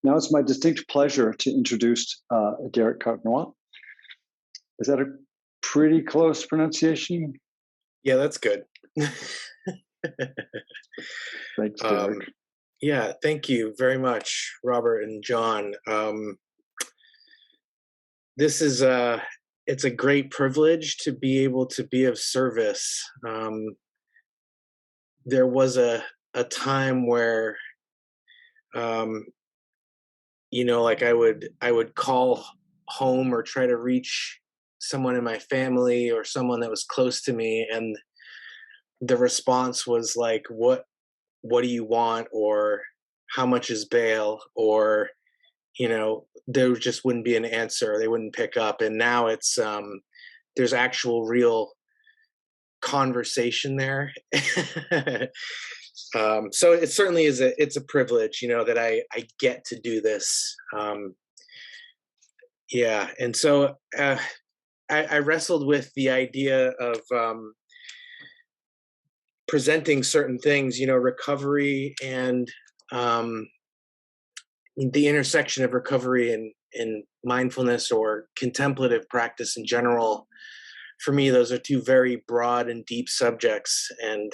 Now it's my distinct pleasure to introduce Derrick Cotnoir. Is that a pretty close pronunciation? Yeah, that's good. Thanks, Derrick. Yeah, thank you very much, Robert and John. This is it's a great privilege to be able to be of service. There was a time where, like I would call home or try to reach someone in my family or someone that was close to me, and the response was like, what do you want? Or how much is bail? Or, there just wouldn't be an answer. They wouldn't pick up. And now it's, there's actual real conversation there. So it certainly is it's a privilege, that I get to do this. Yeah. And so, I wrestled with the idea of, presenting certain things, recovery and the intersection of recovery and mindfulness or contemplative practice in general. For me, those are two very broad and deep subjects, and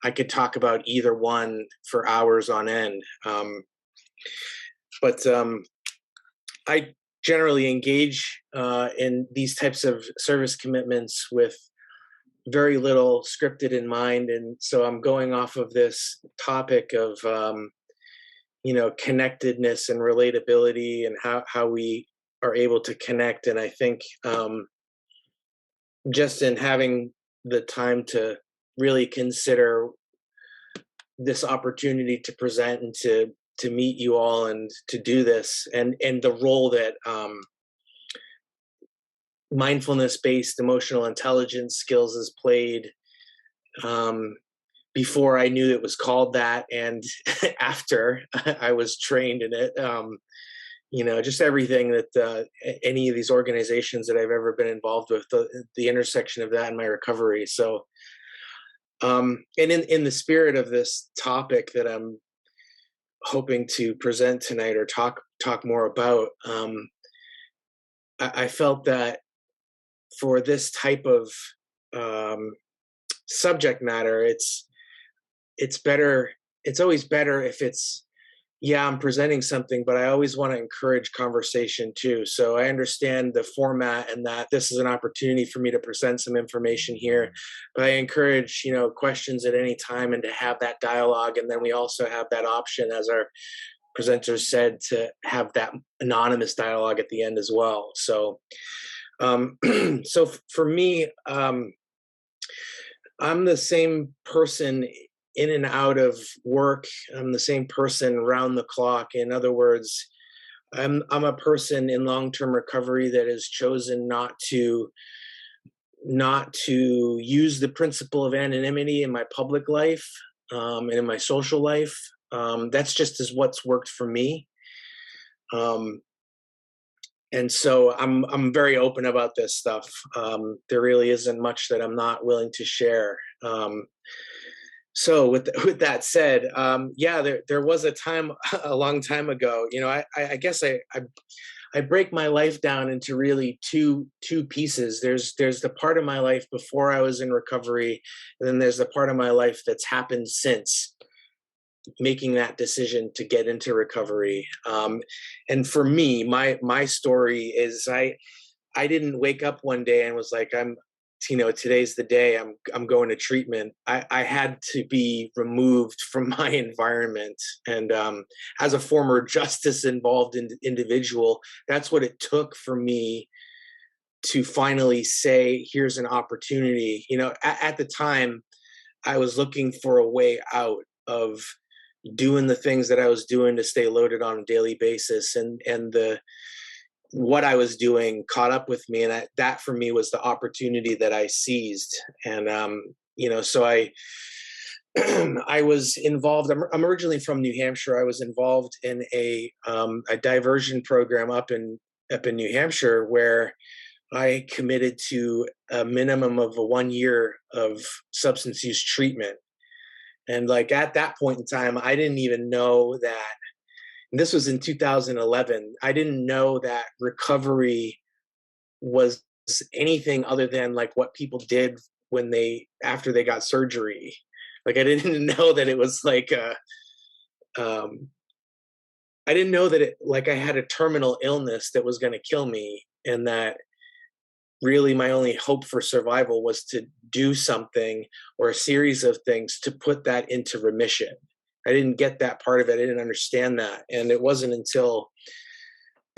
I could talk about either one for hours on end. But I generally engage in these types of service commitments with very little scripted in mind. And so I'm going off of this topic of, connectedness and relatability and how we are able to connect. And I think just in having the time to really consider this opportunity to present and to meet you all and to do this and the role that mindfulness-based emotional intelligence skills has played before I knew it was called that, and after I was trained in it. Just everything that any of these organizations that I've ever been involved with, the intersection of that and my recovery. So, and in the spirit of this topic that I'm hoping to present tonight or talk more about, I felt that for this type of subject matter, it's better. It's always better if I'm presenting something, but I always want to encourage conversation too. So I understand the format and that this is an opportunity for me to present some information here, but I encourage, questions at any time and to have that dialogue. And then we also have that option, as our presenters said, to have that anonymous dialogue at the end as well. So, so for me, I'm the same person in and out of work. I'm the same person round the clock. In other words, I'm a person in long-term recovery that has chosen not to use the principle of anonymity in my public life and in my social life. That's just as what's worked for me. And so I'm very open about this stuff. There really isn't much that I'm not willing to share. So with that said, there was a time a long time ago. I guess I break my life down into really two pieces. There's the part of my life before I was in recovery, and then there's the part of my life that's happened since making that decision to get into recovery. And for me, my story is I didn't wake up one day and was like, today's the day I'm going to treatment. I had to be removed from my environment. And as a former justice involved individual, that's what it took for me to finally say, here's an opportunity. At the time, I was looking for a way out of doing the things that I was doing to stay loaded on a daily basis. And what I was doing caught up with me. And that for me was the opportunity that I seized. And, so I was involved. I'm originally from New Hampshire. I was involved in a diversion program up in New Hampshire, where I committed to a minimum of 1 year of substance use treatment. And like at that point in time, I didn't even know that And this was in 2011. I didn't know that recovery was anything other than like what people did when after they got surgery. Like I didn't know that it was like um, I didn't know that like I had a terminal illness that was going to kill me, and that really my only hope for survival was to do something or a series of things to put that into remission. I didn't get that part of it. I didn't understand that. And it wasn't until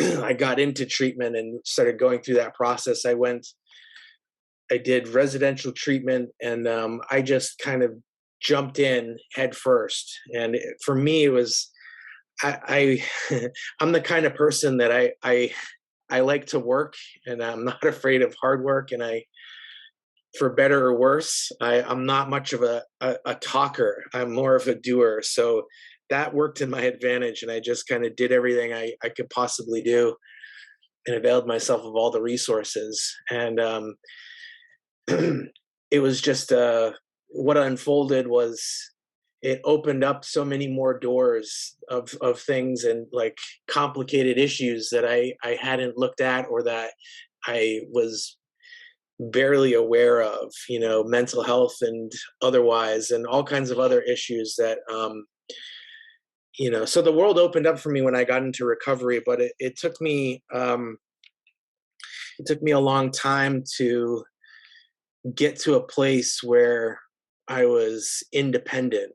I got into treatment and started going through that process. I did residential treatment, and I just kind of jumped in head first. And for me, it was, I'm the kind of person that I like to work, and I'm not afraid of hard work. And for better or worse, I'm not much of a talker. I'm more of a doer. So that worked in my advantage, and I just kind of did everything I could possibly do and availed myself of all the resources. And it was just what unfolded was it opened up so many more doors of things and like complicated issues that I hadn't looked at, or that I was barely aware of, mental health and otherwise, and all kinds of other issues that, so the world opened up for me when I got into recovery, but it took me a long time to get to a place where I was independent.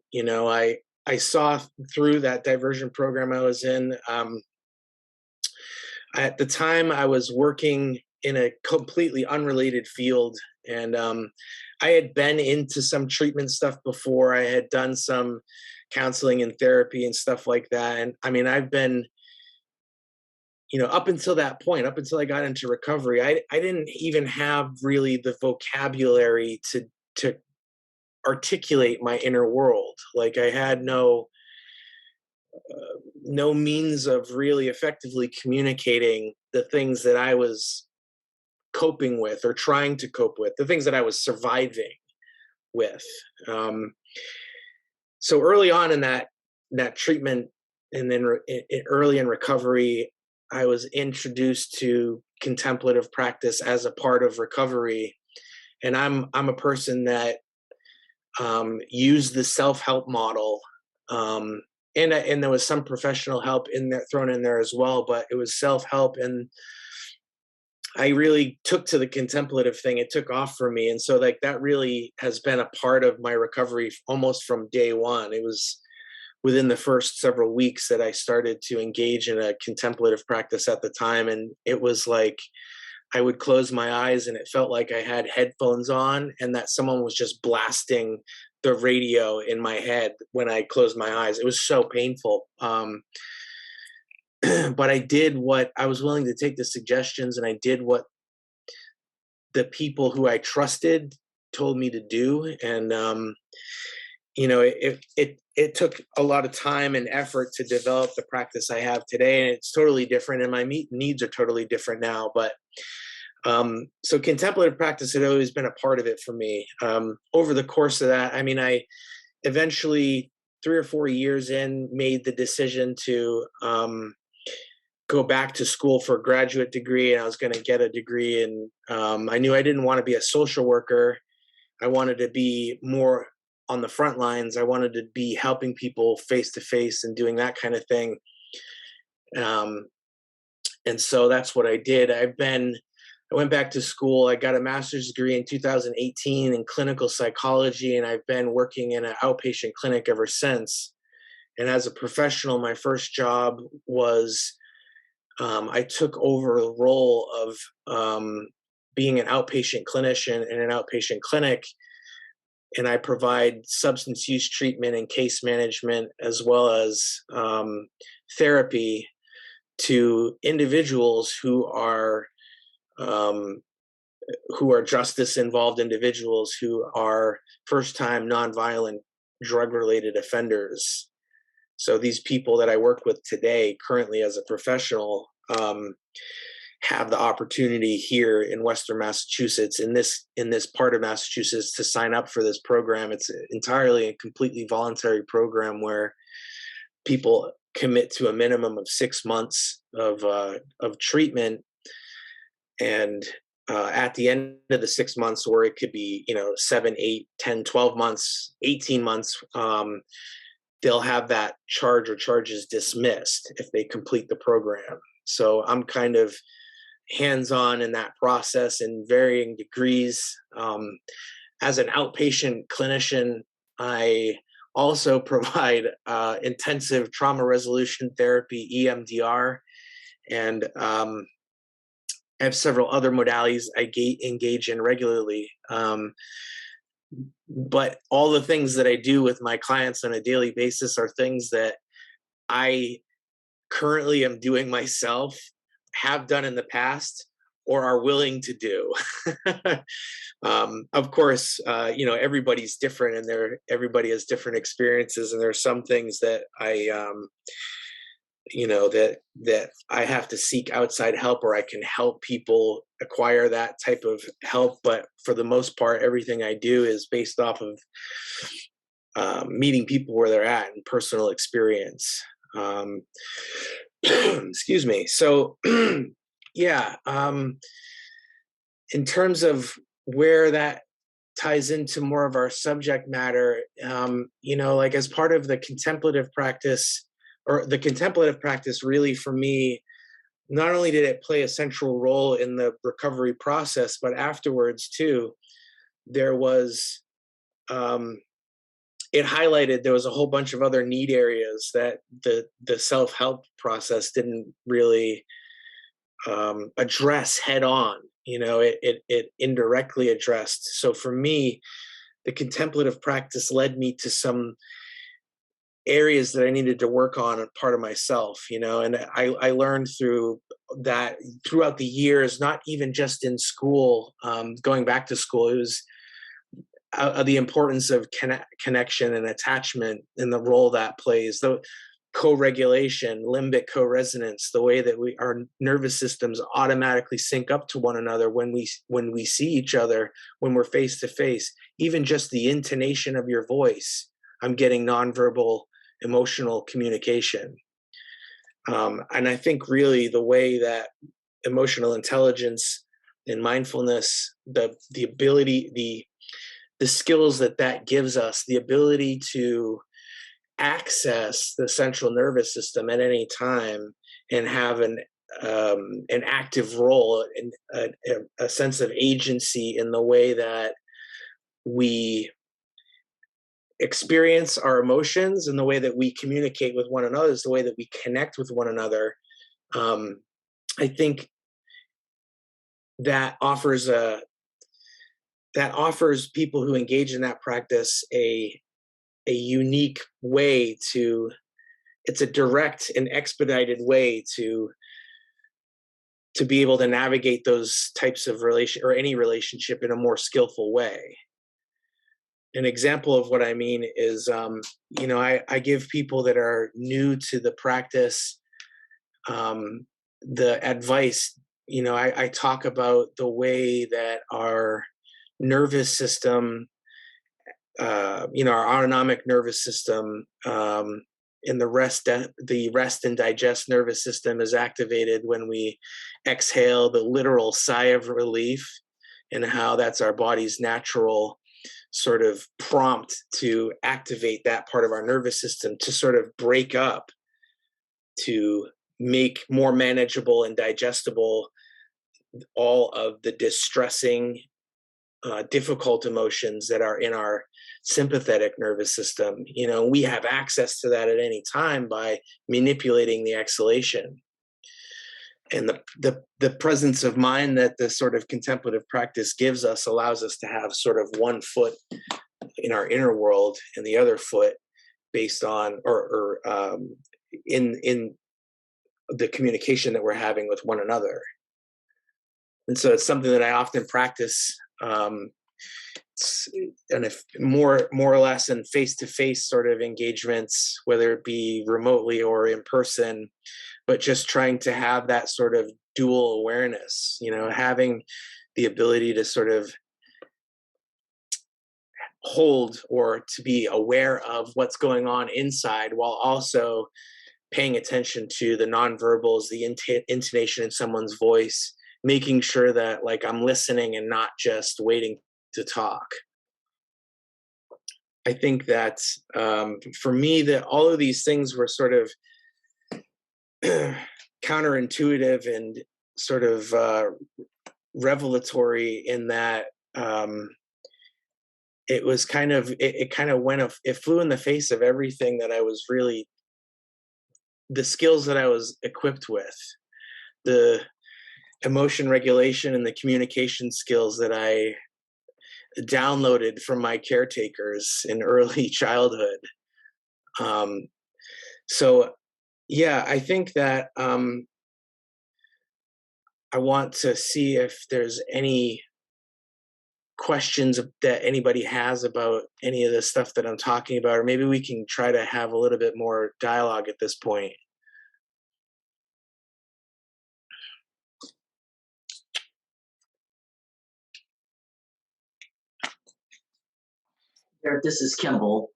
I saw through that diversion program I was in. At the time, I was working in a completely unrelated field, and I had been into some treatment stuff before. I had done some counseling and therapy and stuff like that. And I mean, I've been, up until that point, up until I got into recovery, I didn't even have really the vocabulary to articulate my inner world. Like I had no means of really effectively communicating the things that I was coping with or trying to cope with, the things that I was surviving with. So early on in that treatment, and then early in recovery, I was introduced to contemplative practice as a part of recovery. And I'm a person that used the self-help model. And there was some professional help thrown in there as well, but it was self-help. And I really took to the contemplative thing. It took off for me. And so like that really has been a part of my recovery almost from day one. It was within the first several weeks that I started to engage in a contemplative practice at the time. And it was like I would close my eyes and it felt like I had headphones on and that someone was just blasting the radio in my head when I closed my eyes. It was so painful. But I did what I was willing to take the suggestions, and I did what the people who I trusted told me to do. And, it took a lot of time and effort to develop the practice I have today. And it's totally different, and my needs are totally different now. But so contemplative practice had always been a part of it for me. Over the course of that, I mean, I eventually 3 or 4 years in made the decision to go back to school for a graduate degree, and I was going to get a degree. And I knew I didn't want to be a social worker. I wanted to be more on the front lines. I wanted to be helping people face to face and doing that kind of thing. And so that's what I did. I went back to school. I got a master's degree in 2018 in clinical psychology, and I've been working in an outpatient clinic ever since. And as a professional, my first job was I took over the role of being an outpatient clinician in an outpatient clinic, and I provide substance use treatment and case management, as well as therapy to individuals who are justice involved individuals who are first-time nonviolent drug-related offenders. So these people that I work with today, currently as a professional, have the opportunity here in Western Massachusetts, in this part of Massachusetts, to sign up for this program. It's entirely a completely voluntary program where people commit to a minimum of 6 months of treatment, and at the end of the 6 months, or it could be 7, 8, 10, 12 months, 18 months, they'll have that charge or charges dismissed if they complete the program. So I'm kind of hands-on in that process in varying degrees. As an outpatient clinician, I also provide intensive trauma resolution therapy, EMDR, and I have several other modalities I engage in regularly. But all the things that I do with my clients on a daily basis are things that I currently am doing myself, have done in the past, or are willing to do. Of course, everybody's different, and everybody has different experiences, and there are some things that I that I have to seek outside help, or I can help people acquire that type of help. But for the most part, everything I do is based off of meeting people where they're at and personal experience. Excuse me. So, yeah. In terms of where that ties into more of our subject matter, like as part of the contemplative practice, or the contemplative practice, really for me, not only did it play a central role in the recovery process, but afterwards too, there was, it highlighted there was a whole bunch of other need areas that the self-help process didn't really address head on. It indirectly addressed. So for me, the contemplative practice led me to some areas that I needed to work on part of myself, and I learned through that throughout the years, not even just in school, going back to school, it was the importance of connection and attachment and the role that plays, the co-regulation, limbic co-resonance, the way that our nervous systems automatically sync up to one another when we see each other, when we're face to face. Even just the intonation of your voice, I'm getting nonverbal emotional communication. And I think really the way that emotional intelligence and mindfulness, the ability, the skills that gives us, the ability to access the central nervous system at any time and have an active role and a sense of agency in the way that we experience our emotions, and the way that we communicate with one another, is the way that we connect with one another. I think that offers people who engage in that practice a unique way to, it's a direct and expedited way to be able to navigate those types of any relationship in a more skillful way. An example of what I mean is, I give people that are new to the practice the advice. I talk about the way that our nervous system, our autonomic nervous system, and the rest and digest nervous system is activated when we exhale, the literal sigh of relief, and how that's our body's natural sort of prompt to activate that part of our nervous system to sort of break up, to make more manageable and digestible all of the distressing, difficult emotions that are in our sympathetic nervous system. We have access to that at any time by manipulating the exhalation. And the presence of mind that the sort of contemplative practice gives us allows us to have sort of one foot in our inner world and the other foot based on or in the communication that we're having with one another. And so it's something that I often practice, and if more or less in face-to-face sort of engagements, whether it be remotely or in person, but just trying to have that sort of dual awareness, having the ability to sort of hold or to be aware of what's going on inside, while also paying attention to the nonverbals, the intonation in someone's voice, making sure that like I'm listening and not just waiting to talk. I think that for me, that all of these things were sort of counterintuitive and sort of revelatory in that it was kind of it kind of it flew in the face of everything that I was really, the skills that I was equipped with, the emotion regulation and the communication skills that I downloaded from my caretakers in early childhood. So yeah, I think that I want to see if there's any questions that anybody has about any of the stuff that I'm talking about, or maybe we can try to have a little bit more dialogue at this point. Derrick, this is Kimball.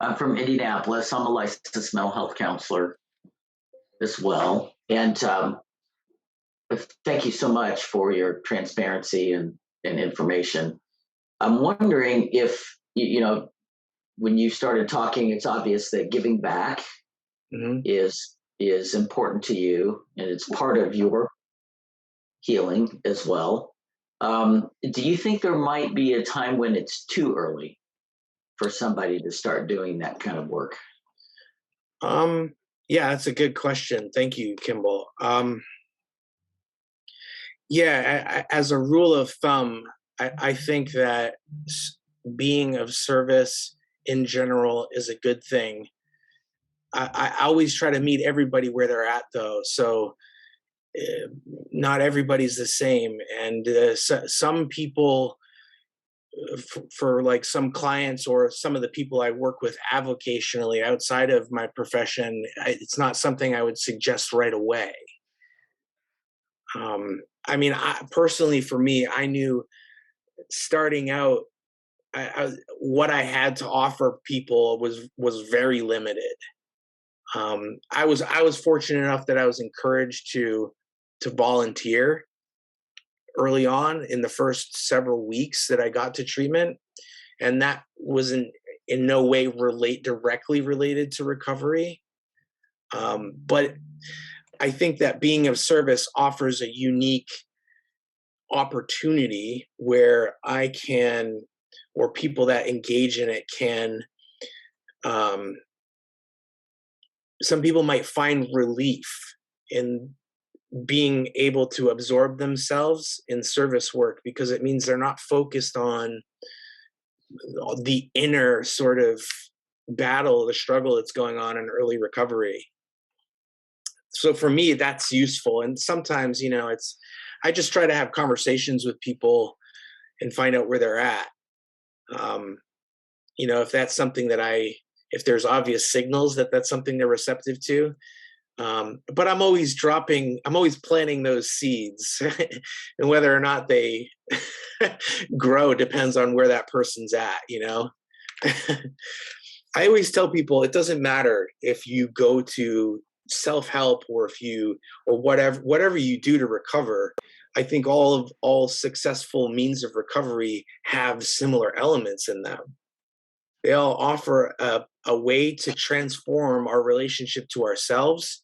I'm from Indianapolis. I'm a licensed mental health counselor as well. And thank you so much for your transparency and information. I'm wondering if, you know, when you started talking, it's obvious that giving back is important to you, and it's part of your healing as well. Do you think there might be a time when it's too early for somebody to start doing that kind of work? Yeah, that's a good question. Thank you, Kimball. Yeah, as a rule of thumb, I think that being of service in general is a good thing. I always try to meet everybody where they're at, though. So not everybody's the same. And some people, for like some clients or some of the people I work with avocationally outside of my profession, it's not something I would suggest right away. I mean, personally, for me, I knew starting out, what I had to offer people was very limited. I was fortunate enough that I was encouraged to volunteer early on in the first several weeks that I got to treatment, and that wasn't in no way directly related to recovery. But I think that being of service offers a unique opportunity where I can, or people that engage in it can, some people might find relief in being able to absorb themselves in service work, because it means they're not focused on the inner sort of battle, the struggle that's going on in early recovery. So for me, that's useful. And sometimes, you know, I just try to have conversations with people and find out where they're at. You know, if that's something that if there's obvious signals that that's something they're receptive to. But I'm always planting those seeds, and whether or not they grow depends on where that person's at, you know. I always tell people it doesn't matter if you go to self-help or whatever you do to recover. I think all successful means of recovery have similar elements in them. They all offer a way to transform our relationship to ourselves,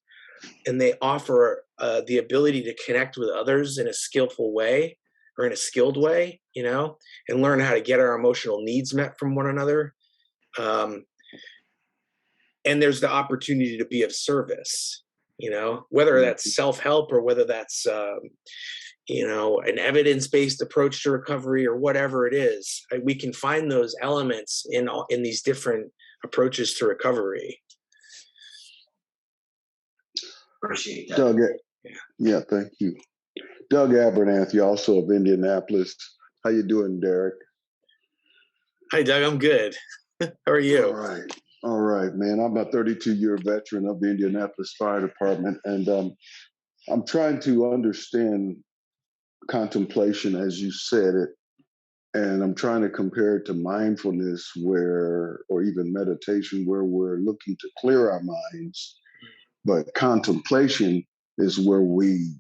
and they offer the ability to connect with others in a skillful way, or in a skilled way, you know, and learn how to get our emotional needs met from one another. And there's the opportunity to be of service, you know, whether that's self-help or whether that's, you know, an evidence-based approach to recovery or whatever it is. We can find those elements in these different approaches to recovery. Appreciate that. Doug, yeah, thank you. Doug Abernathy, also of Indianapolis. How you doing, Derrick? Hi, Doug. I'm good. How are you? All right, man. I'm a 32-year veteran of the Indianapolis Fire Department, and I'm trying to understand contemplation as you said it, and I'm trying to compare it to mindfulness, or even meditation, where we're looking to clear our minds But contemplation is where we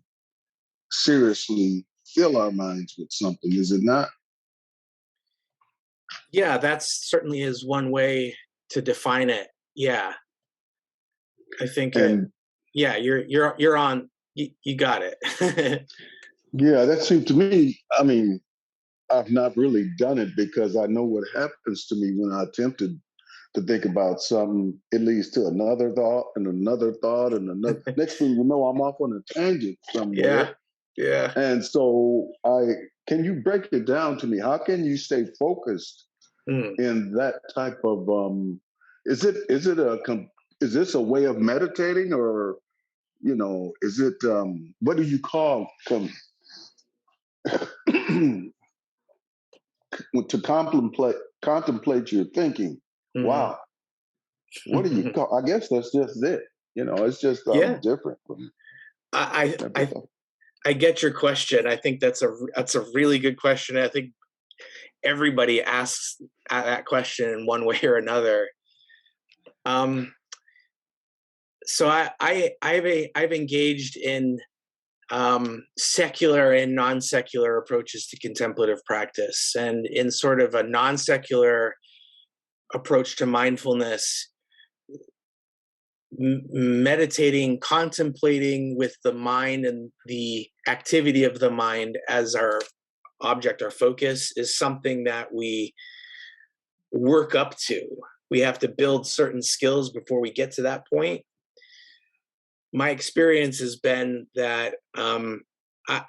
seriously fill our minds with something, is it not? Yeah, that certainly is one way to define it. Yeah, I think And yeah, you're on. You got it. yeah, that seemed to me, I mean, I've not really done it because I know what happens to me when I attempted to think about something. It leads to another thought and another thought and another. Next thing you know, I'm off on a tangent Yeah, somewhere. yeah. And so can you break it down to me? How can you stay focused Mm. in that type of, is this a way of meditating, or, is it, what do you call, to contemplate your thinking? Mm. Wow. What do you call? I guess that's just it. It's just Yeah, different from I everything. I get your question. I think that's a really good question. I think everybody asks that question in one way or another. So I've engaged in secular and non-secular approaches to contemplative practice, and in sort of a non-secular approach to mindfulness, meditating, contemplating with the mind and the activity of the mind as our object, our focus, is something that we work up to. We have to build certain skills before we get to that point. My experience has been that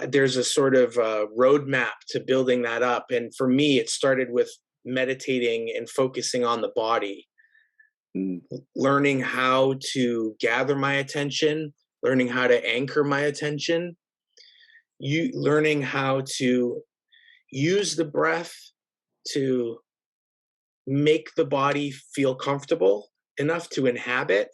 there's a sort of roadmap to building that up. And for me, it started with meditating and focusing on the body, learning how to gather my attention, learning how to anchor my attention, learning how to use the breath to make the body feel comfortable enough to inhabit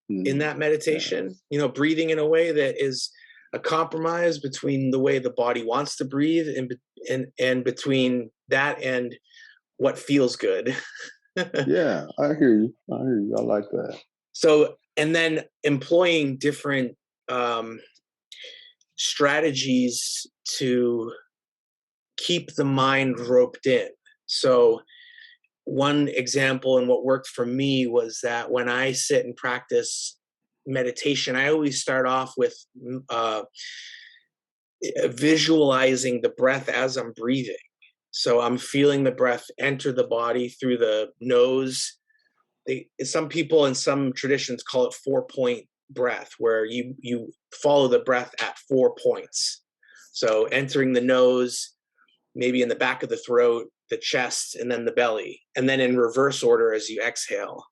in that meditation, breathing in a way that is a compromise between the way the body wants to breathe and between that and what feels good. Yeah, I hear you. I like that. So, and then employing different strategies to keep the mind roped in. So one example and what worked for me was that when I sit and practice meditation, I always start off with visualizing the breath as I'm breathing. So I'm feeling the breath enter the body through the nose. Some people in some traditions call it 4-point breath, where you follow the breath at 4 points. So entering the nose, maybe in the back of the throat, the chest, and then the belly, and then in reverse order as you exhale.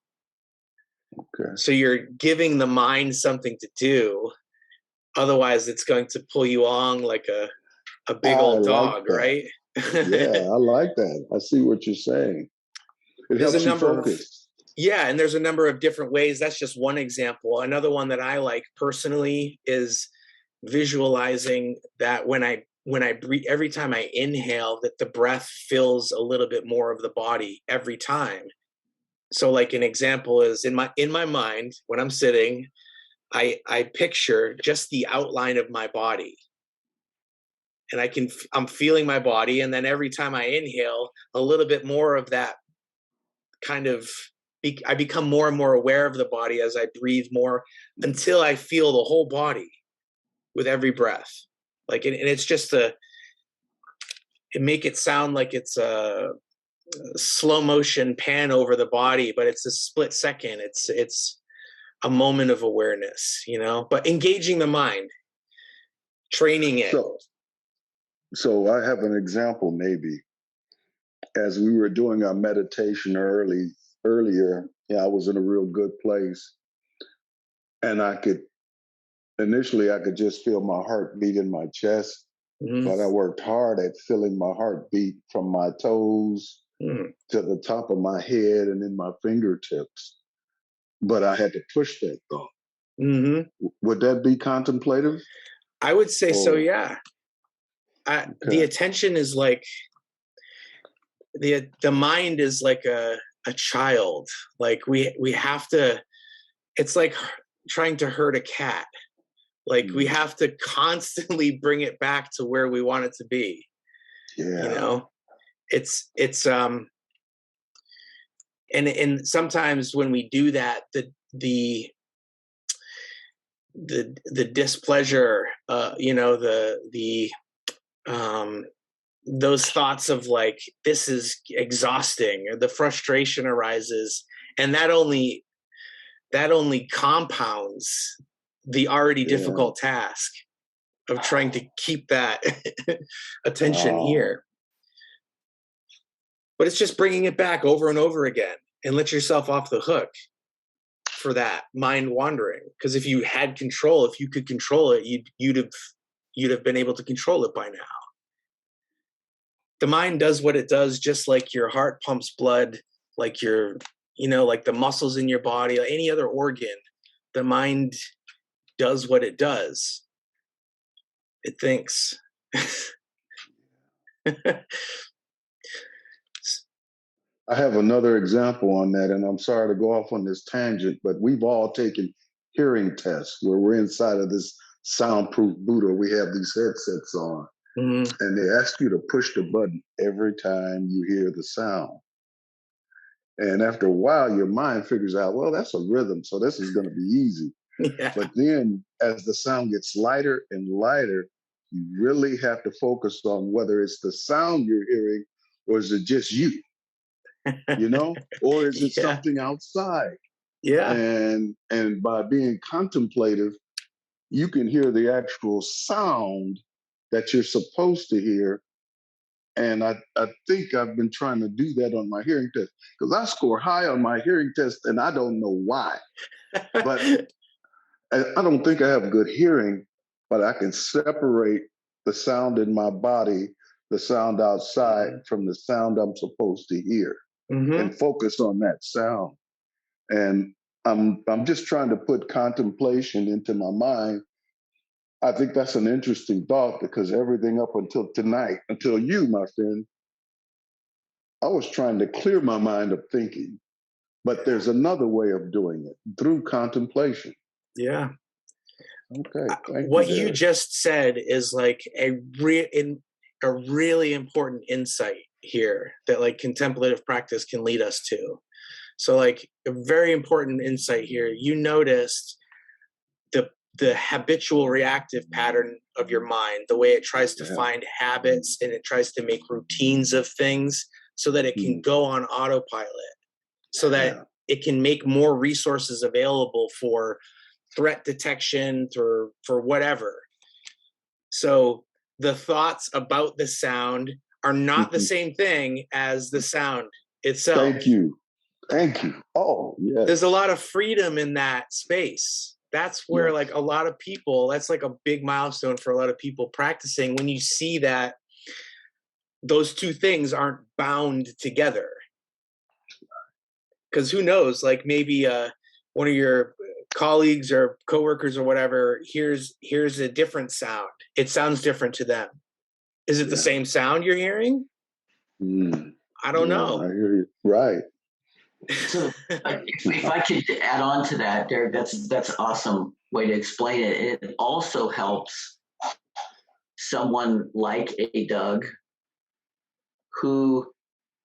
Okay. So you're giving the mind something to do. Otherwise, it's going to pull you along like a big old dog, right? Yeah, I like that. I see what you're saying. It There's helps you focus. Yeah, and there's a number of different ways. That's just one example. Another one that I like personally is visualizing that when I breathe, every time I inhale, that the breath fills a little bit more of the body every time. So like an example is in my mind, when I'm sitting, I picture just the outline of my body. And I'm feeling my body. And then every time I inhale, a little bit more of that kind of, I become more and more aware of the body as I breathe more until I feel the whole body with every breath. Like, and it's just it make it sound like it's a slow motion pan over the body, but it's a split second. It's a moment of awareness, but engaging the mind, training it. So I have an example, maybe. As we were doing our meditation earlier, I was in a real good place. And initially I could just feel my heartbeat in my chest, but I worked hard at feeling my heartbeat from my toes to the top of my head and in my fingertips. But I had to push that thought. Would that be contemplative? I would say so, yeah. Okay. The attention is like, the mind is like a child. Like we have to, it's like trying to herd a cat. Like we have to constantly bring it back to where we want it to be. Yeah. You know, and sometimes when we do that, the displeasure, you know, those thoughts of like, this is exhausting, or the frustration arises, and that only compounds the already difficult task of trying to keep that attention here. But it's just bringing it back over and over again, and let yourself off the hook for that mind wandering. Because if you had control, if you could control it, you'd have been able to control it by now. The mind does what it does, just like your heart pumps blood, like your, you know, like the muscles in your body, like any other organ. The mind does what it does. It thinks. I have another example on that, and I'm sorry to go off on this tangent, but we've all taken hearing tests where we're inside of this soundproof booth, or we have these headsets on, and they ask you to push the button every time you hear the sound. And after a while, your mind figures out, well, that's a rhythm, so this is going to be easy. Yeah. But then as the sound gets lighter and lighter, you really have to focus on whether it's the sound you're hearing, or is it just you? You know, or is it something outside? Yeah. And by being contemplative, you can hear the actual sound that you're supposed to hear. And I think I've been trying to do that on my hearing test, because I score high on my hearing test and I don't know why. But I don't think I have good hearing, but I can separate the sound in my body, the sound outside, from the sound I'm supposed to hear. And focus on that sound. And I'm just trying to put contemplation into my mind. I think that's an interesting thought, because everything up until tonight, until you, my friend, I was trying to clear my mind of thinking. But there's another way of doing it, through contemplation. Yeah. Okay. What you just said is like a really important insight here that like contemplative practice can lead us to. So like a very important insight here. You noticed the habitual reactive pattern of your mind, the way it tries to find habits and it tries to make routines of things so that it can go on autopilot, so that it can make more resources available for threat detection, for whatever. So the thoughts about the sound are not the same thing as the sound itself. Thank you. Oh, yes. There's a lot of freedom in that space. That's where like a lot of people, that's like a big milestone for a lot of people practicing, when you see that those two things aren't bound together. Because who knows, like maybe one of your colleagues or coworkers or whatever hears a different sound. It sounds different to them. Is it the same sound you're hearing? I don't know. I hear you. Right. So if I could add on to that, Derrick, that's awesome way to explain it. It also helps someone like a Doug, who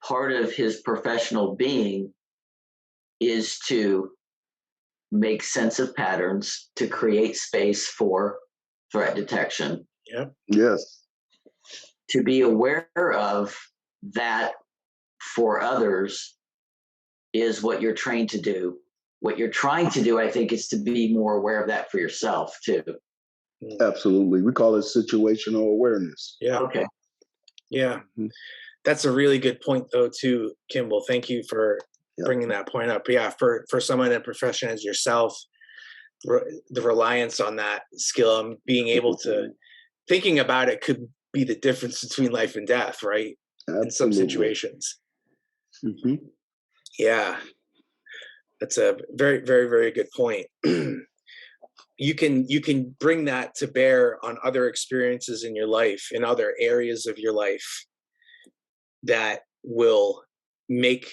part of his professional being is to make sense of patterns, to create space for threat detection. Yep. Yes. To be aware of that for others is what you're trained to do. What you're trying to do, I think, is to be more aware of that for yourself too. Absolutely. We call it situational awareness. Yeah. Okay. Yeah. That's a really good point though too, Kimball. Thank you for bringing that point up. Yeah, for someone in a profession as yourself, the reliance on that skill and being able to, thinking about it could be the difference between life and death, right? Absolutely. In some situations. Yeah, that's a very, very, very good point. You can bring that to bear on other experiences in your life, in other areas of your life, that will make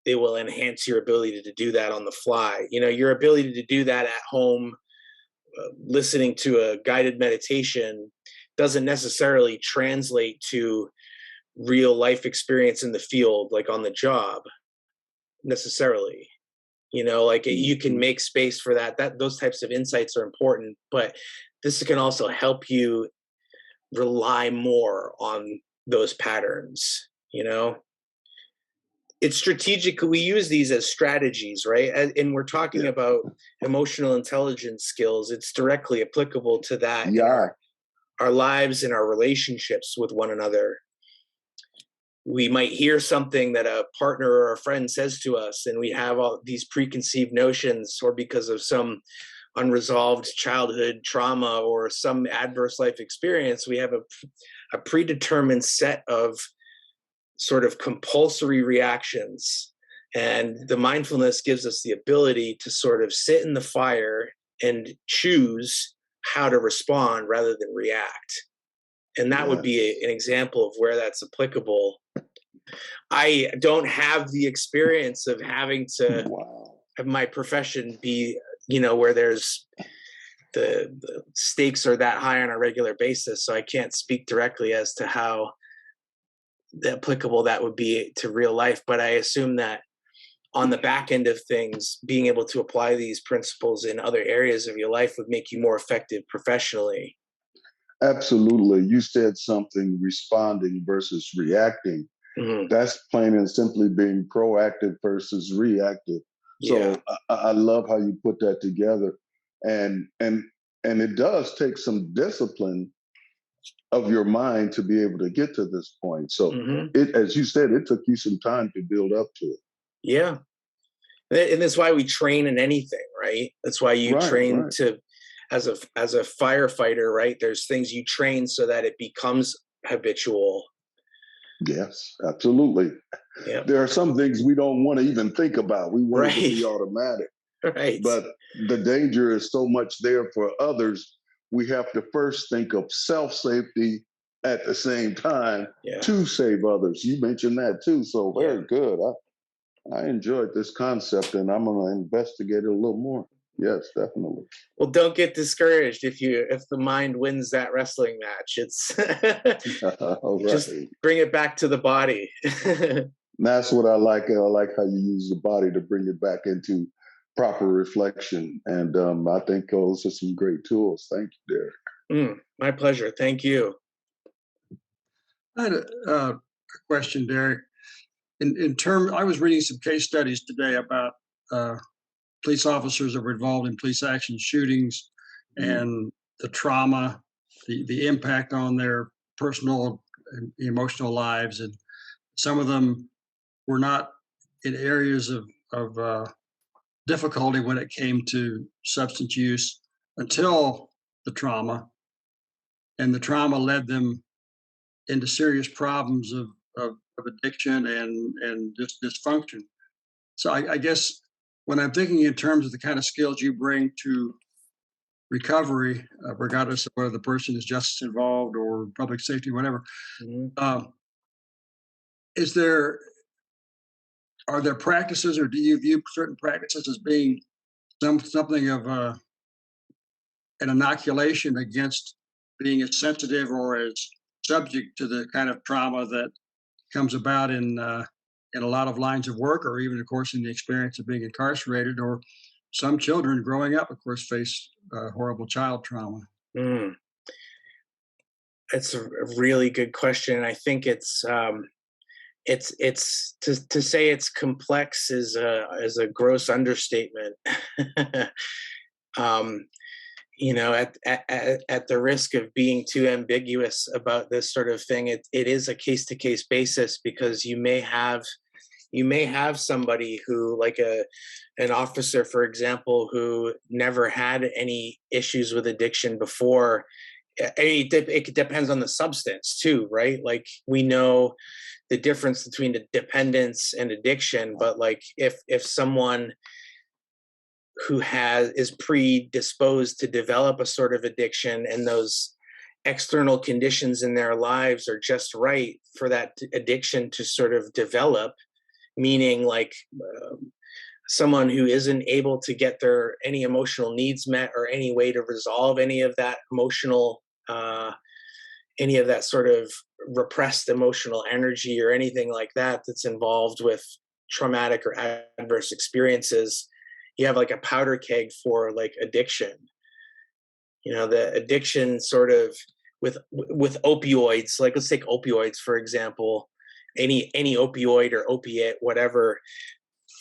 it will enhance your ability to do that on the fly. You know, your ability to do that at home, listening to a guided meditation, doesn't necessarily translate to real life experience in the field, like on the job necessarily. You know, like you can make space for that. Those types of insights are important, but this can also help you rely more on those patterns, you know? It's strategic. We use these as strategies, right? And we're talking about emotional intelligence skills. It's directly applicable to that in our lives and our relationships with one another. We might hear something that a partner or a friend says to us, and we have all these preconceived notions, or because of some unresolved childhood trauma or some adverse life experience, we have a predetermined set of sort of compulsory reactions. And the mindfulness gives us the ability to sort of sit in the fire and choose how to respond rather than react. And that would be an example of where that's applicable. I don't have the experience of having to have my profession be, you know, where there's the stakes are that high on a regular basis. So I can't speak directly as to how applicable that would be to real life. But I assume that on the back end of things, being able to apply these principles in other areas of your life would make you more effective professionally. Absolutely. You said something, responding versus reacting. That's plain and simply being proactive versus reactive. So I love how you put that together. And it does take some discipline of your mind to be able to get to this point. So it, as you said, it took you some time to build up to it. Yeah. And that's why we train in anything, right? That's why you train to, as a firefighter, right? There's things you train so that it becomes habitual. Yes, absolutely. Yep. There are some things we don't want to even think about. We want it to be automatic. Right. But the danger is so much there for others. We have to first think of self-safety at the same time to save others. You mentioned that too. So very good. I enjoyed this concept, and I'm going to investigate it a little more. Yes, definitely. Well, don't get discouraged if the mind wins that wrestling match. It's just bring it back to the body. That's what I like. I like how you use the body to bring it back into proper reflection. And I think those are some great tools. Thank you, Derrick. My pleasure. Thank you. I had a question, Derrick. In terms, I was reading some case studies today about police officers that were involved in police action shootings and the trauma, the impact on their personal and emotional lives. And some of them were not in areas of difficulty when it came to substance use until the trauma. And the trauma led them into serious problems of addiction and just dysfunction. So I guess when I'm thinking in terms of the kind of skills you bring to recovery, regardless of whether the person is justice involved or public safety, whatever, are there practices, or do you view certain practices as being something of an inoculation against being as sensitive or as subject to the kind of trauma that comes about in a lot of lines of work, or even, of course, in the experience of being incarcerated, or some children growing up, of course, face horrible child trauma? It's a really good question. I think it's to say it's complex is a gross understatement. You know, at the risk of being too ambiguous about this sort of thing, it is a case-to-case basis, because you may have somebody who, like an officer, for example, who never had any issues with addiction before. It depends on the substance too, right? Like, we know the difference between the dependence and addiction, but like if someone who is predisposed to develop a sort of addiction, and those external conditions in their lives are just right for that addiction to sort of develop, meaning like someone who isn't able to get their any emotional needs met or any way to resolve any of that emotional any of that sort of repressed emotional energy or anything like that that's involved with traumatic or adverse experiences. You have like a powder keg for like addiction. You know, the addiction sort of with opioids, like let's take opioids for example, any opioid or opiate, whatever.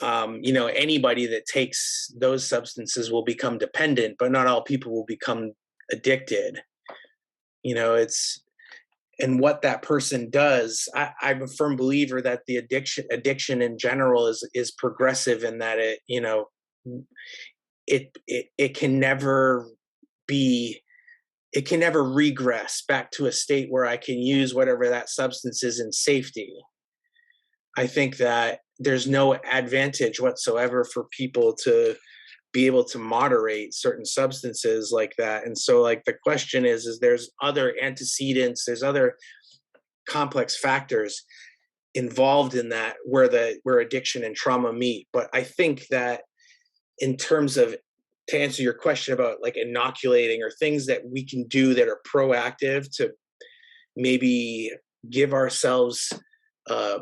You know, anybody that takes those substances will become dependent, but not all people will become addicted. You know, it's, and what that person does, I'm a firm believer that the addiction in general is progressive in that it, you know, it can never be, it can never regress back to a state where I can use whatever that substance is in safety. I think that there's no advantage whatsoever for people to be able to moderate certain substances like that. And so like the question is there's other antecedents, there's other complex factors involved in that where addiction and trauma meet. But I think that in terms of, to answer your question about like inoculating or things that we can do that are proactive to maybe give ourselves a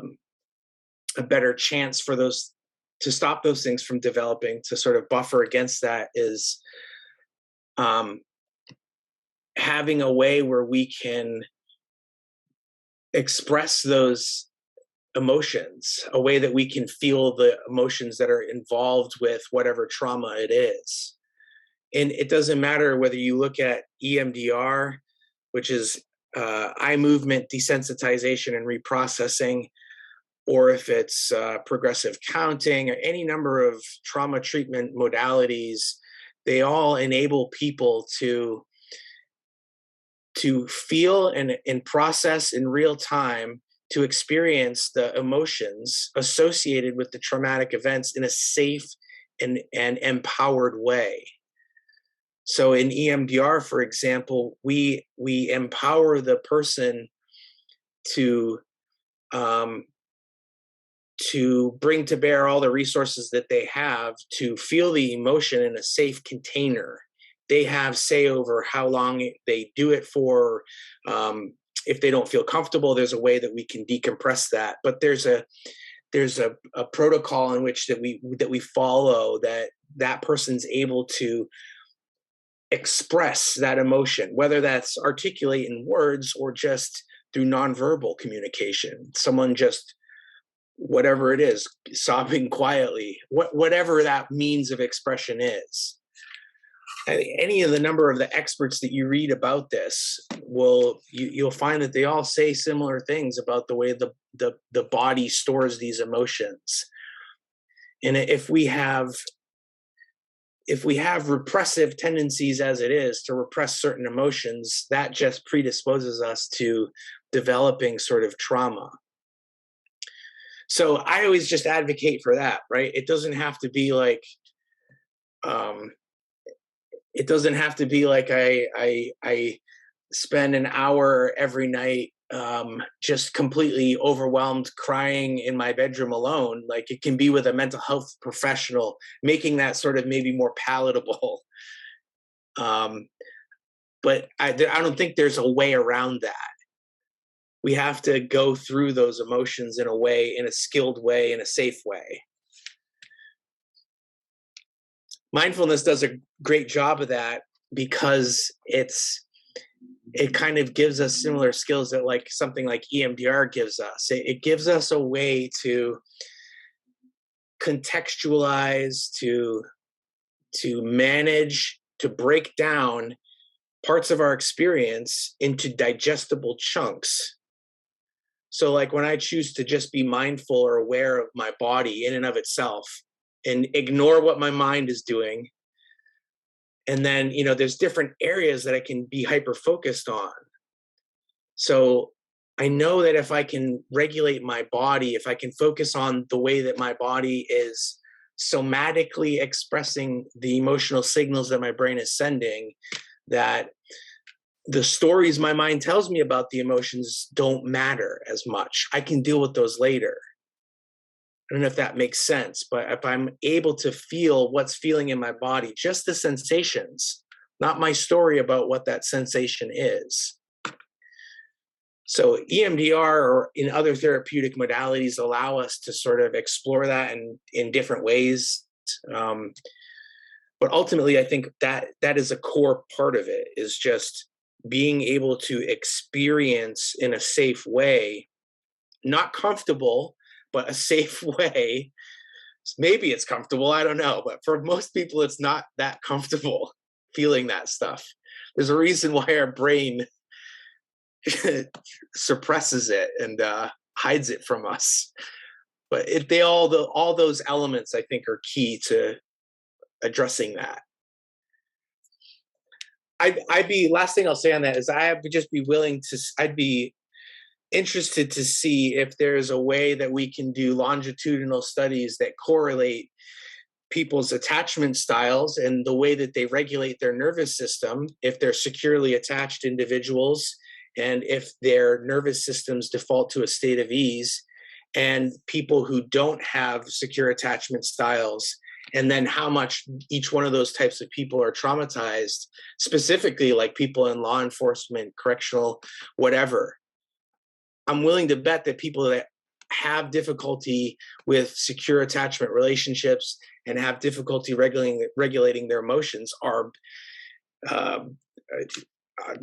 better chance for those, to stop those things from developing, to sort of buffer against that, is having a way where we can express those emotions, a way that we can feel the emotions that are involved with whatever trauma it is. And it doesn't matter whether you look at EMDR, which is eye movement desensitization and reprocessing, or if it's progressive counting, or any number of trauma treatment modalities. They all enable people to feel and process in real time, to experience the emotions associated with the traumatic events in a safe and empowered way. So in EMDR, for example, we empower the person to bring to bear all the resources that they have to feel the emotion in a safe container. They have say over how long they do it for. If they don't feel comfortable, there's a way that we can decompress that. But there's a protocol in which that we follow, that person's able to express that emotion, whether that's articulate in words or just through nonverbal communication. Someone just, whatever it is, sobbing quietly, whatever that means of expression is. Any of the number of the experts that you read about this you'll find that they all say similar things about the way the body stores these emotions. And if we have repressive tendencies as it is to repress certain emotions, that just predisposes us to developing sort of trauma. So I always just advocate for that, right? It doesn't have to be like, I spend an hour every night just completely overwhelmed crying in my bedroom alone. Like, it can be with a mental health professional, making that sort of maybe more palatable. But I don't think there's a way around that. We have to go through those emotions in a skilled way, in a safe way. Mindfulness does a great job of that because it kind of gives us similar skills that like something like EMDR gives us. It gives us a way to contextualize, to manage, to break down parts of our experience into digestible chunks. So like when I choose to just be mindful or aware of my body in and of itself and ignore what my mind is doing, and then, there's different areas that I can be hyper-focused on. So I know that if I can regulate my body, if I can focus on the way that my body is somatically expressing the emotional signals that my brain is sending, that the stories my mind tells me about the emotions don't matter as much. I can deal with those later. I don't know if that makes sense, but if I'm able to feel what's feeling in my body, just the sensations, not my story about what that sensation is. So EMDR or in other therapeutic modalities allow us to sort of explore that in different ways. But ultimately, I think that is a core part of it, is just being able to experience in a safe way, not comfortable, but a safe way. Maybe it's comfortable, I don't know. But for most people, it's not that comfortable feeling that stuff. There's a reason why our brain suppresses it and hides it from us. But all those elements, I think, are key to addressing that. Last thing I'll say on that is I'd be interested to see if there's a way that we can do longitudinal studies that correlate people's attachment styles and the way that they regulate their nervous system, if they're securely attached individuals, and if their nervous systems default to a state of ease, and people who don't have secure attachment styles, and then how much each one of those types of people are traumatized, specifically like people in law enforcement, correctional, whatever. I'm willing to bet that people that have difficulty with secure attachment relationships and have difficulty regulating their emotions are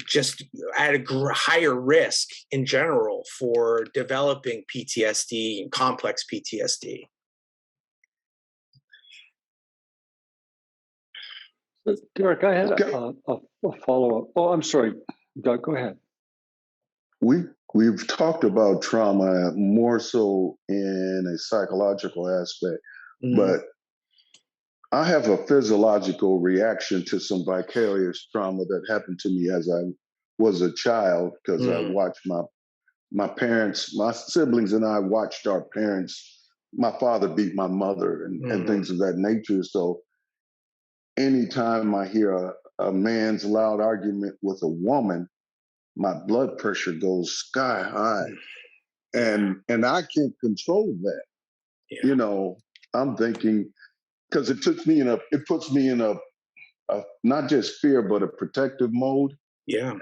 just at a higher risk in general for developing PTSD and complex PTSD. Derrick, I had a follow-up. Oh, I'm sorry, Doug, go ahead. We've talked about trauma more so in a psychological aspect, but I have a physiological reaction to some vicarious trauma that happened to me as I was a child, because I watched my parents, my siblings and I watched our parents, my father beat my mother and things of that nature. So anytime I hear a man's loud argument with a woman, my blood pressure goes sky high, and I can't control that. Yeah. You know, I'm thinking, because it puts me in a not just fear but a protective mode. Yeah.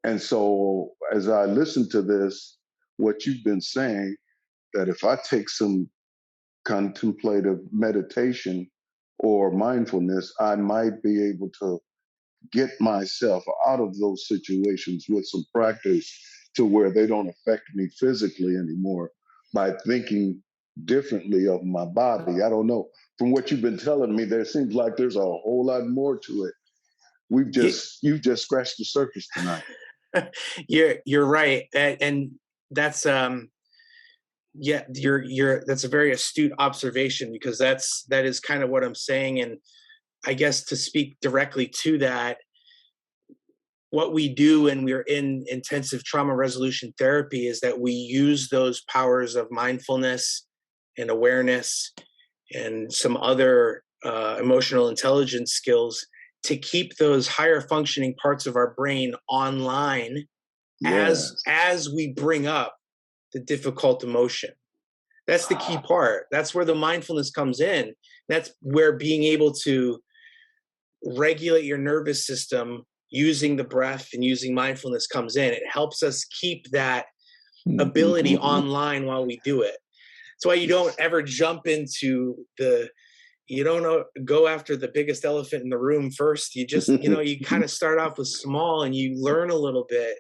And so as I listen to this, what you've been saying, that if I take some contemplative meditation or mindfulness, I might be able to get myself out of those situations with some practice to where they don't affect me physically anymore by thinking differently of my body. I don't know. From what you've been telling me, there seems like there's a whole lot more to it. You've just scratched the surface tonight. You're right. And that's that's a very astute observation, because that is kind of what I'm saying. And I guess to speak directly to that, what we do when we're in intensive trauma resolution therapy is that we use those powers of mindfulness and awareness and some other emotional intelligence skills to keep those higher functioning parts of our brain online as we bring up the difficult emotion. That's the key part. That's where the mindfulness comes in. That's where being able to regulate your nervous system using the breath and using mindfulness comes in. It helps us keep that ability online while we do it. That's why you don't ever jump into you don't go after the biggest elephant in the room first. You just, you kind of start off with small and you learn a little bit.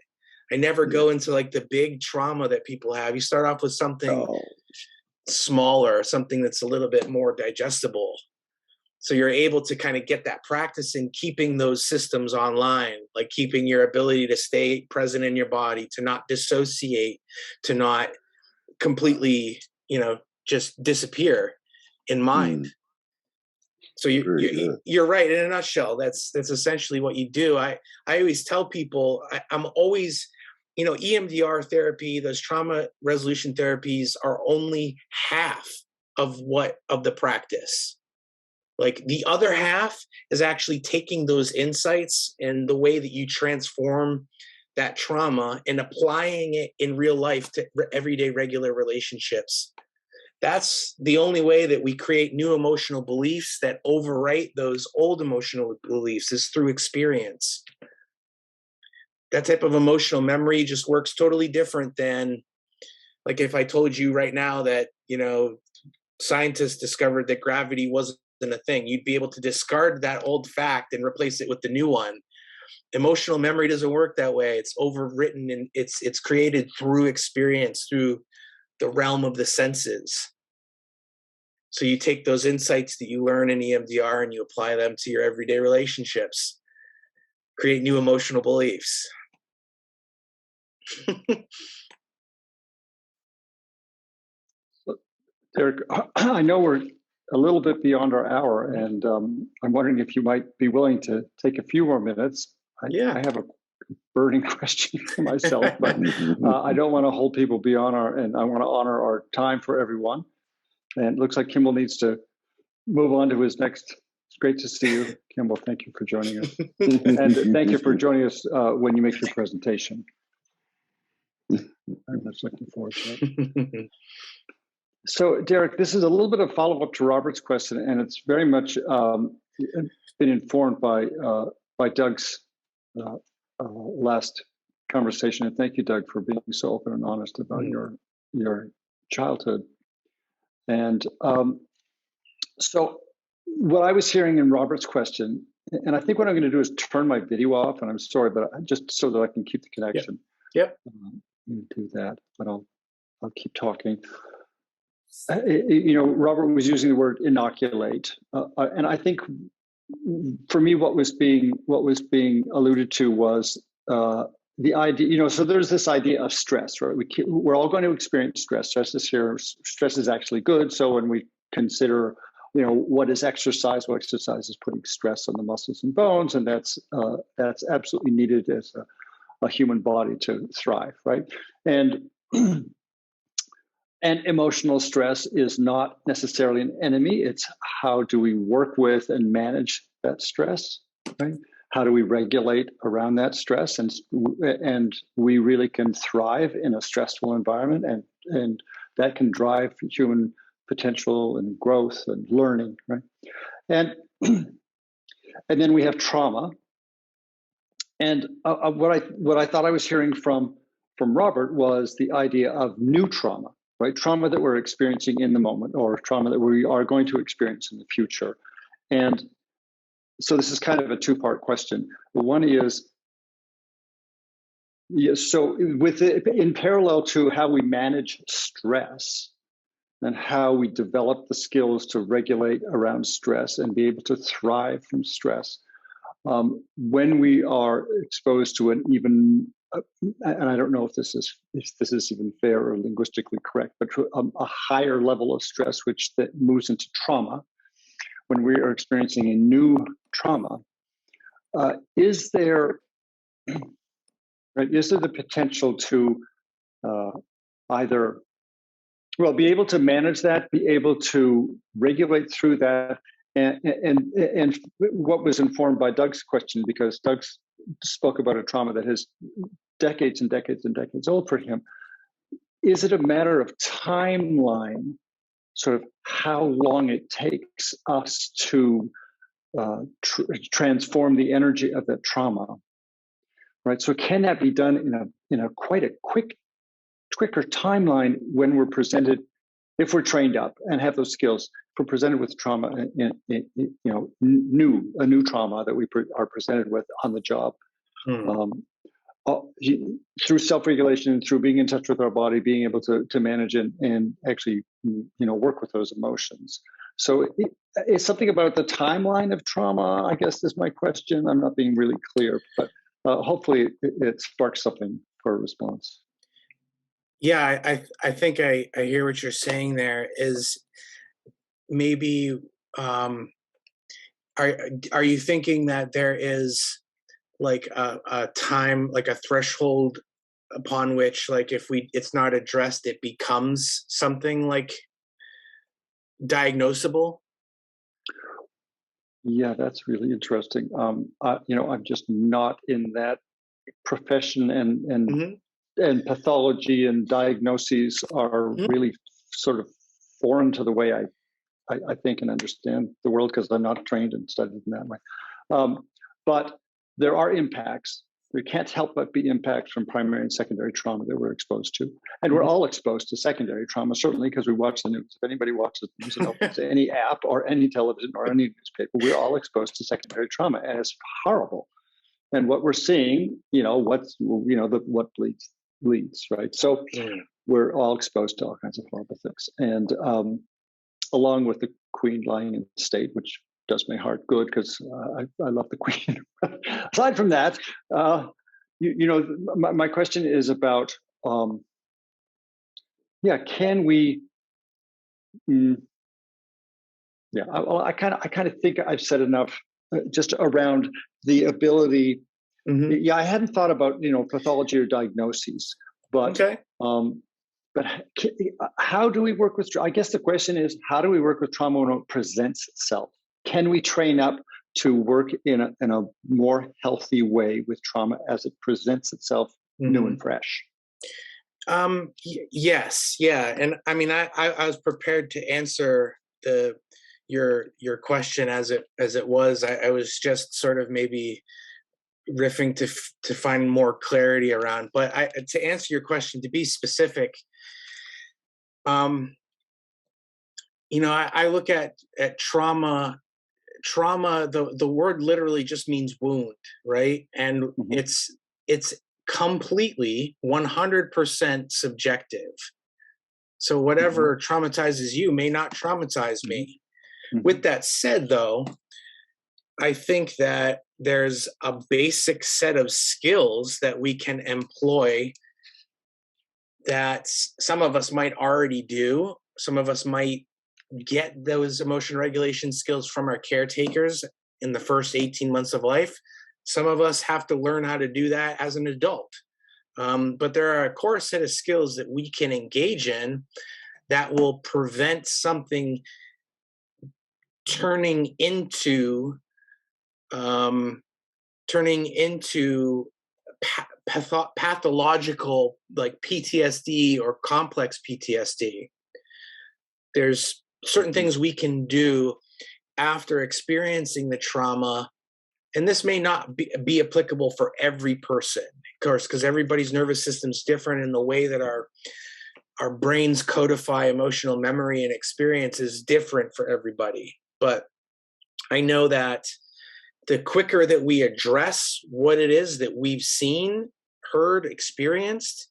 I never go into like the big trauma that people have. You start off with something smaller, something that's a little bit more digestible. So you're able to kind of get that practice in keeping those systems online, like keeping your ability to stay present in your body, to not dissociate, to not completely, just disappear in mind. So you're right. In a nutshell, that's essentially what you do. I always tell people, I'm always, EMDR therapy, those trauma resolution therapies are only half of the practice. Like the other half is actually taking those insights and the way that you transform that trauma and applying it in real life to everyday regular relationships. That's the only way that we create new emotional beliefs that overwrite those old emotional beliefs, is through experience. That type of emotional memory just works totally different than, like, if I told you right now that, scientists discovered that gravity wasn't a thing, you'd be able to discard that old fact and replace it with the new one. Emotional memory doesn't work that way. It's overwritten, and it's created through experience, through the realm of the senses. So you take those insights that you learn in EMDR and you apply them to your everyday relationships, create new emotional beliefs. Derrick, I know we're a little bit beyond our hour, and I'm wondering if you might be willing to take a few more minutes. I have a burning question for myself, but I don't want to hold people beyond and I want to honor our time for everyone. And it looks like Kimball needs to move on to his next. It's great to see you, Kimball. Thank you for joining us. And thank you for joining us when you make your presentation. Very much looking forward to it. So, Derrick, this is a little bit of follow-up to Robert's question, and it's very much been informed by Doug's last conversation. And thank you, Doug, for being so open and honest about your childhood. And so what I was hearing in Robert's question, and I think what I'm going to do is turn my video off, and I'm sorry, but just so that I can keep the connection. Yep. Do that, but I'll keep talking. Robert was using the word inoculate, and I think for me, what was being alluded to was the idea. So there's this idea of stress, right? We're all going to experience stress. Stress is actually good. So when we consider, what is exercise? Well, exercise is putting stress on the muscles and bones, and that's absolutely needed as a human body to thrive, right? And emotional stress is not necessarily an enemy. It's how do we work with and manage that stress, right? How do we regulate around that stress? And we really can thrive in a stressful environment, and that can drive human potential and growth and learning, right? And then we have trauma. And what I thought I was hearing from Robert was the idea of new trauma, right? Trauma that we're experiencing in the moment, or trauma that we are going to experience in the future. And so this is kind of a two-part question. One is, so in parallel to how we manage stress and how we develop the skills to regulate around stress and be able to thrive from stress, when we are exposed to an even, and I don't know if this is even fair or linguistically correct, but to a higher level of stress, that moves into trauma, when we are experiencing a new trauma, is there the potential to either, be able to manage that, be able to regulate through that, and what was informed by Doug's question, because Doug spoke about a trauma that is decades and decades and decades old for him. Is it a matter of timeline, sort of how long it takes us to transform the energy of that trauma, right? So can that be done in a quite a quicker timeline when we're presented, if we're trained up and have those skills, if we're presented with trauma, a new trauma that we are presented with on the job, through self-regulation and through being in touch with our body, being able to manage and actually, work with those emotions. So it's something about the timeline of trauma, I guess, is my question. I'm not being really clear, but hopefully it sparks something for a response. Yeah, I think I hear what you're saying there. Is maybe are you thinking that there is like a time, like a threshold upon which, like, if it's not addressed, it becomes something like diagnosable? Yeah, that's really interesting. I'm just not in that profession, and pathology and diagnoses are really sort of foreign to the way I think and understand the world because I'm not trained and studied in that way. But there are impacts. There can't help but be impacts from primary and secondary trauma that we're exposed to. And we're all exposed to secondary trauma, certainly because we watch the news. If anybody watches the news and opens any app or any television or any newspaper, we're all exposed to secondary trauma, and it's horrible. And what we're seeing, what leads, right? So we're all exposed to all kinds of horrible things. And along with the Queen lying in state, which does my heart good because I love the Queen. Aside from that, my question is about, can we? I kind of think I've said enough just around the ability. Yeah, I hadn't thought about pathology or diagnoses, but okay. But how do we work with? I guess the question is, how do we work with trauma when it presents itself? Can we train up to work in a more healthy way with trauma as it presents itself new and fresh? Yes, yeah, and I mean, I was prepared to answer your question as it was. I was just sort of maybe riffing to find more clarity around. But to answer your question, to be specific, I look at trauma. Trauma, the word literally just means wound, right? And it's completely 100% subjective. So whatever traumatizes you may not traumatize me. With that said, though, I think that there's a basic set of skills that we can employ that some of us might already do. Some of us might get those emotion regulation skills from our caretakers in the first 18 months of life. Some of us have to learn how to do that as an adult. But there are a core set of skills that we can engage in that will prevent something turning into pathological, like PTSD or complex PTSD. There's certain things we can do after experiencing the trauma, and this may not be applicable for every person, of course, because everybody's nervous system is different, and the way that our brains codify emotional memory and experience is different for everybody. But I know that the quicker that we address what it is that we've seen, heard, experienced,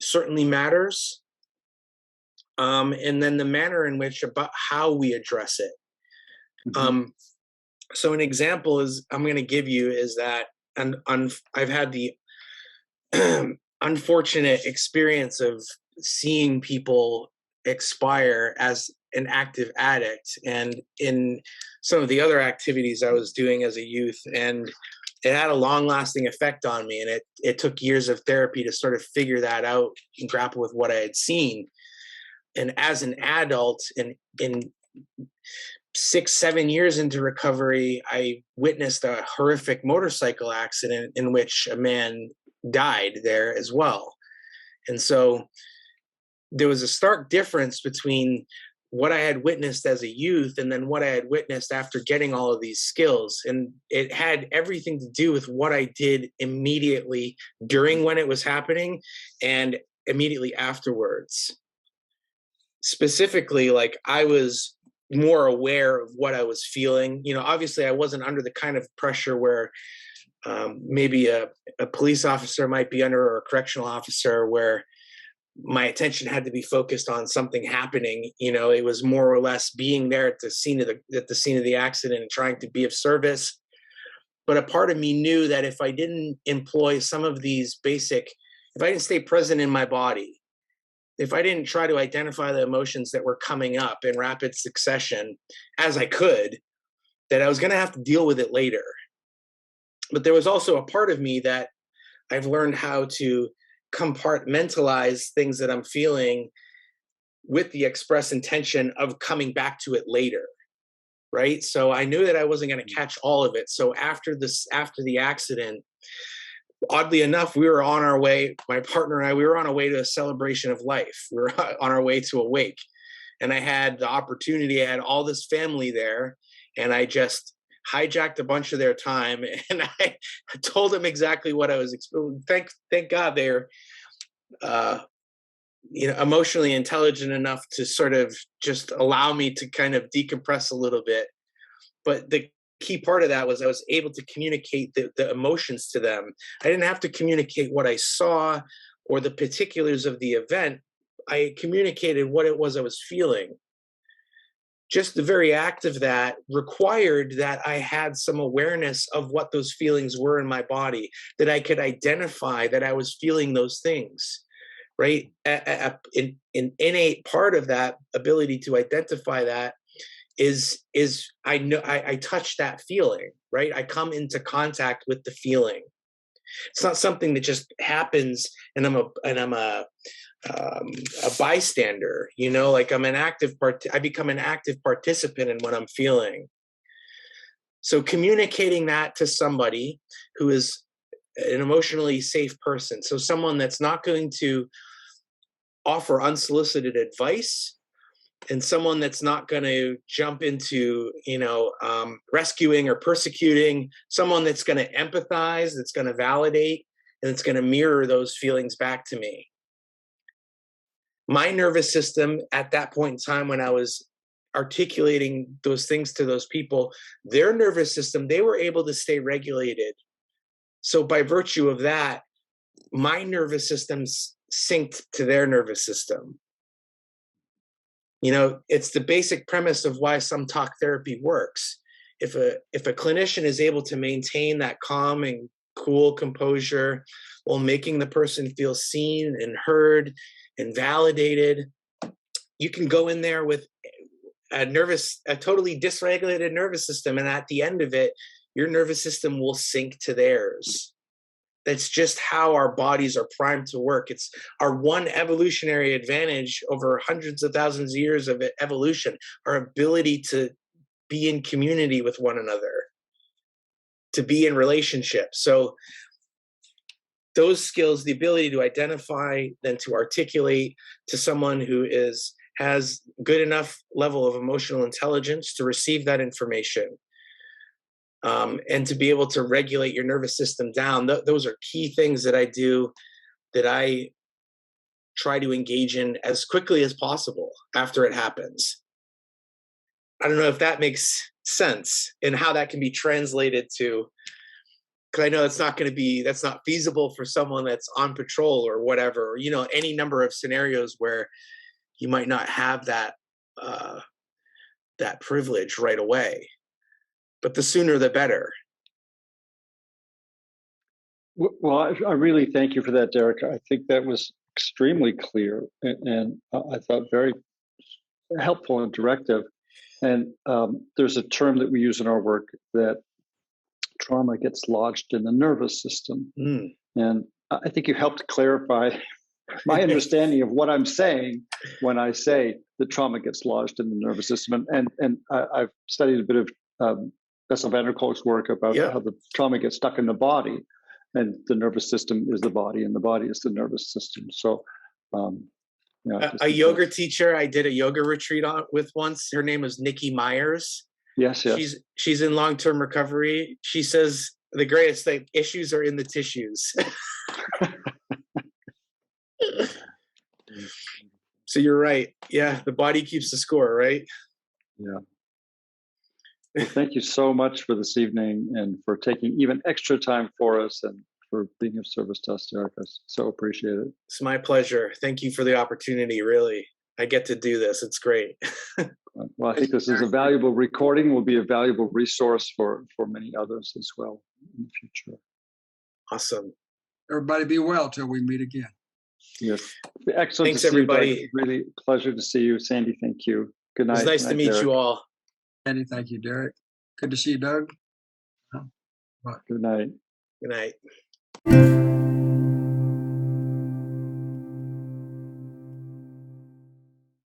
certainly matters. And then the manner in which about how we address it. So an example I'm going to give you is that I've had the unfortunate experience of seeing people expire as an active addict, and in some of the other activities I was doing as a youth, and it had a long-lasting effect on me, and it took years of therapy to sort of figure that out and grapple with what I had seen. And as an adult, in 6-7 years into recovery, I witnessed a horrific motorcycle accident in which a man died there as well. And so there was a stark difference between what I had witnessed as a youth and then what I had witnessed after getting all of these skills. And it had everything to do with what I did immediately during when it was happening and immediately afterwards. Specifically, like, I was more aware of what I was feeling. Obviously I wasn't under the kind of pressure where maybe a police officer might be under, or a correctional officer, where my attention had to be focused on something happening. It was more or less being there at the scene of the accident and trying to be of service. But a part of me knew that if I didn't employ some of these if I didn't stay present in my body, if I didn't try to identify the emotions that were coming up in rapid succession as I could, that I was going to have to deal with it later. But there was also a part of me that I've learned how to compartmentalize things that I'm feeling with the express intention of coming back to it later. Right. So I knew that I wasn't going to catch all of it. So after the accident, oddly enough, we were on our way, my partner and I, we were on our way to a celebration of life. We were on our way to a wake. and I had the opportunity, I had all this family there, and I just hijacked a bunch of their time, and I told them exactly what I was experiencing. Thank God they're emotionally intelligent enough to sort of just allow me to kind of decompress a little bit. But the key part of that was I was able to communicate the emotions to them. I didn't have to communicate what I saw or the particulars of the event. I communicated what it was I was feeling. Just the very act of that required that I had some awareness of what those feelings were in my body, that I could identify that I was feeling those things, right? An innate part of that ability to identify that is I know I touch that feeling, right? I come into contact with the feeling. It's not something that just happens and I'm a bystander, like I'm an active I become an active participant in what I'm feeling. So communicating that to somebody who is an emotionally safe person, so someone that's not going to offer unsolicited advice, and someone that's not going to jump into, rescuing or persecuting, someone that's going to empathize, that's going to validate, and it's going to mirror those feelings back to me. My nervous system at that point in time when I was articulating those things to those people, their nervous system, they were able to stay regulated. So by virtue of that, my nervous system synced to their nervous system. It's the basic premise of why some talk therapy works. If a clinician is able to maintain that calm and cool composure while making the person feel seen and heard and validated, you can go in there with a totally dysregulated nervous system, and at the end of it, your nervous system will sync to theirs. That's just how our bodies are primed to work. It's our one evolutionary advantage over hundreds of thousands of years of evolution, our ability to be in community with one another, to be in relationship. So those skills, the ability to identify, then to articulate to someone who has good enough level of emotional intelligence to receive that information, and to be able to regulate your nervous system down. Those are key things that I do, that I try to engage in as quickly as possible after it happens. I don't know if that makes sense and how that can be translated to, because I know that's not feasible for someone that's on patrol or whatever, or, any number of scenarios where you might not have that privilege right away. But the sooner the better. Well, I really thank you for that, Derrick. I think that was extremely clear and I thought very helpful and directive. And there's a term that we use in our work that trauma gets lodged in the nervous system. And I think you helped clarify my understanding of what I'm saying when I say the trauma gets lodged in the nervous system. And I've studied a bit of Bessel van der Kolk's work about how the trauma gets stuck in the body, and the nervous system is the body, and the body is the nervous system. So, a yoga teacher I did a yoga retreat with once. Her name was Nikki Myers. Yes. She's in long-term recovery. She says the greatest thing: issues are in the tissues. So you're right. Yeah, the body keeps the score, right? Yeah. Well, thank you so much for this evening and for taking even extra time for us and for being of service to us, Derrick. I so appreciate it. It's my pleasure. Thank you for the opportunity, really. I get to do this. It's great. Well, I think this is a valuable recording, will be a valuable resource for many others as well in the future. Awesome. Everybody be well till we meet again. Yes. Excellent. Thanks, to see everybody. You, really pleasure to see you. Sandy, thank you. Good night. It's nice to meet Derrick. you all. Andy, thank you, Derrick. Good to see you, Doug. Good night. Good night.